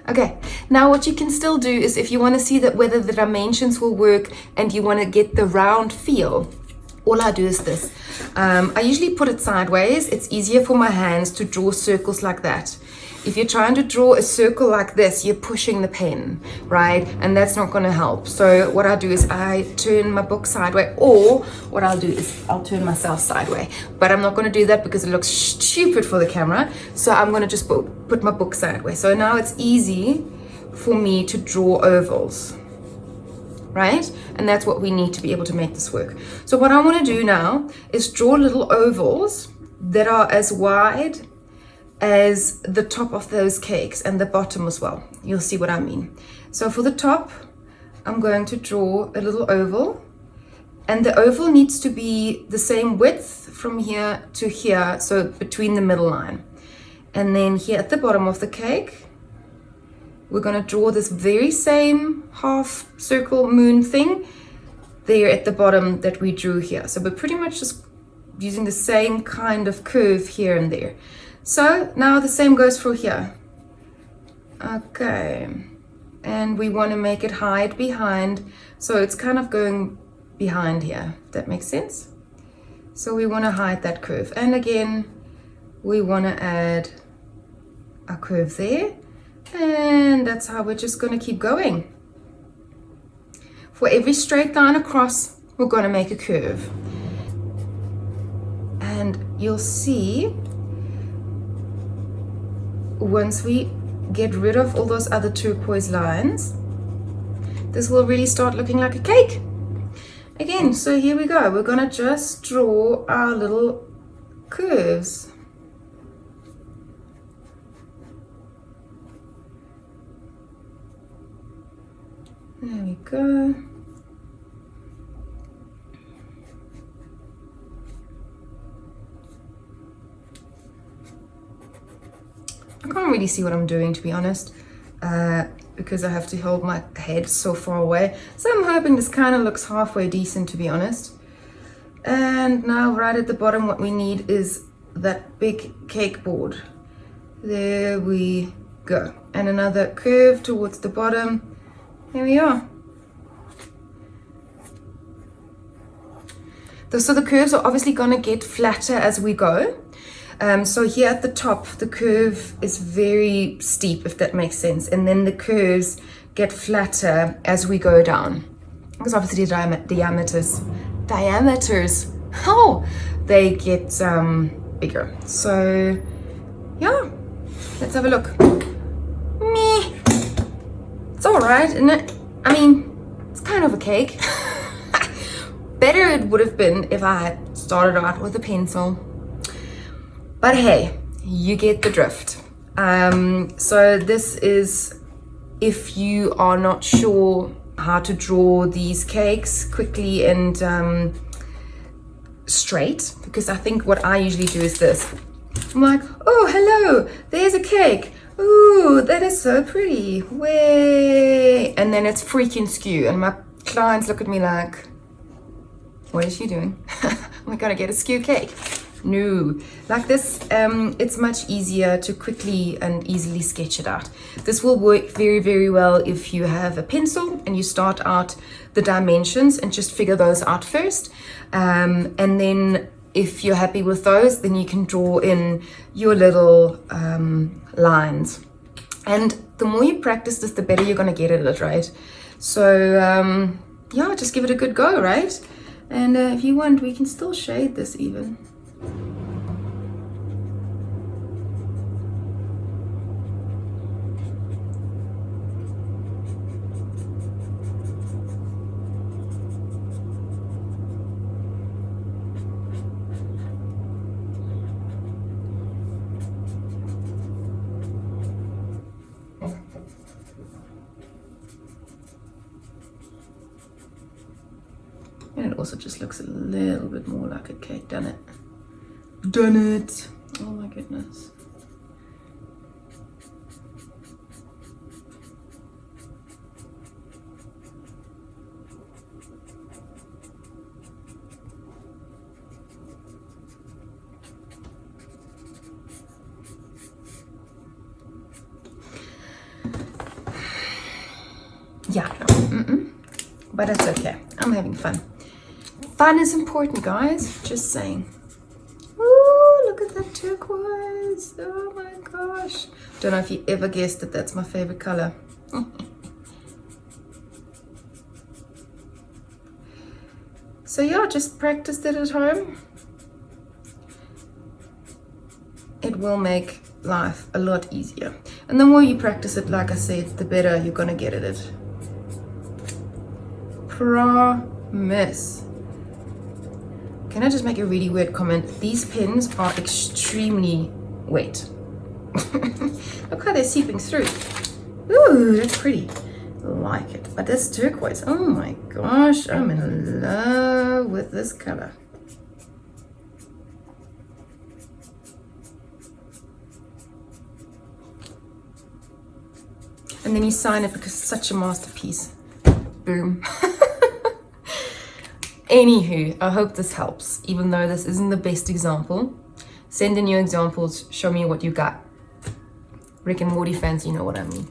Okay, now what you can still do is if you want to see that whether the dimensions will work and you want to get the round feel, all I do is this. I usually put it sideways. It's easier for my hands to draw circles like that. If you're trying to draw a circle like this, you're pushing the pen, right? And that's not going to help. So what I do is I turn my book sideways, or what I'll do is I'll turn myself sideways. But I'm not going to do that because it looks stupid for the camera. So I'm going to just put my book sideways. So now it's easy for me to draw ovals, right? And that's what we need to be able to make this work. So what I want to do now is draw little ovals that are as wide as the top of those cakes and the bottom as well. You'll see what I mean. So for the top, I'm going to draw a little oval, and the oval needs to be the same width from here to here, so between the middle line. And then here at the bottom of the cake, we're going to draw this very same half circle moon thing there at the bottom that we drew here. So we're pretty much just using the same kind of curve here and there. So now the same goes for here. Okay, and we want to make it hide behind, so it's kind of going behind here, if that makes sense. So we want to hide that curve, and again we want to add a curve there, and that's how we're just going to keep going. For every straight line across, we're going to make a curve, and you'll see once we get rid of all those other turquoise lines, this will really start looking like a cake again. So here we go, we're gonna just draw our little curves. There we go. I can't really see what I'm doing, to be honest, because I have to hold my head so far away. So I'm hoping this kind of looks halfway decent, to be honest. And now right at the bottom, what we need is that big cake board. There we go. And another curve towards the bottom. There we are. So the curves are obviously going to get flatter as we go. So here at the top, the curve is very steep, if that makes sense. And then the curves get flatter as we go down. Because obviously the diameters, oh, they get bigger. So yeah, let's have a look. Meh. It's all right, isn't it? I mean, it's kind of a cake. Better it would have been if I had started out with a pencil. But hey, you get the drift. So this is if you are not sure how to draw these cakes quickly and straight, because I think what I usually do is this. I'm like, oh, hello, there's a cake. Ooh, that is so pretty. Way. And then it's freaking skew. And my clients look at me like, what is she doing? We're gonna get a skew cake. No, like this, it's much easier to quickly and easily sketch it out. This will work very, very well if you have a pencil and you start out the dimensions and just figure those out first. And then if you're happy with those, then you can draw in your little lines. And the more you practice this, the better you're gonna get at it, right? So yeah, just give it a good go, right? And if you want, we can still shade this even. And it also just looks a little bit more like a cake, doesn't it? Done it! Oh my goodness. Yeah, no. But it's okay. I'm having fun. Fun is important, guys. Just saying. Ooh, look at that turquoise. Oh my gosh. Don't know if you ever guessed that that's my favorite color. So yeah, just practice it at home. It will make life a lot easier. And the more you practice it, like I said, the better you're gonna get at it. Promise. Can I just make a really weird comment? These pins are extremely wet. Look how they're seeping through. Ooh, that's pretty. Like it. But this turquoise, oh my gosh, I'm in love with this color. And then you sign it because it's such a masterpiece. Boom. Anywho, I hope this helps, even though this isn't the best example. Send in your examples, show me what you got. Rick and Morty fans, you know what I mean.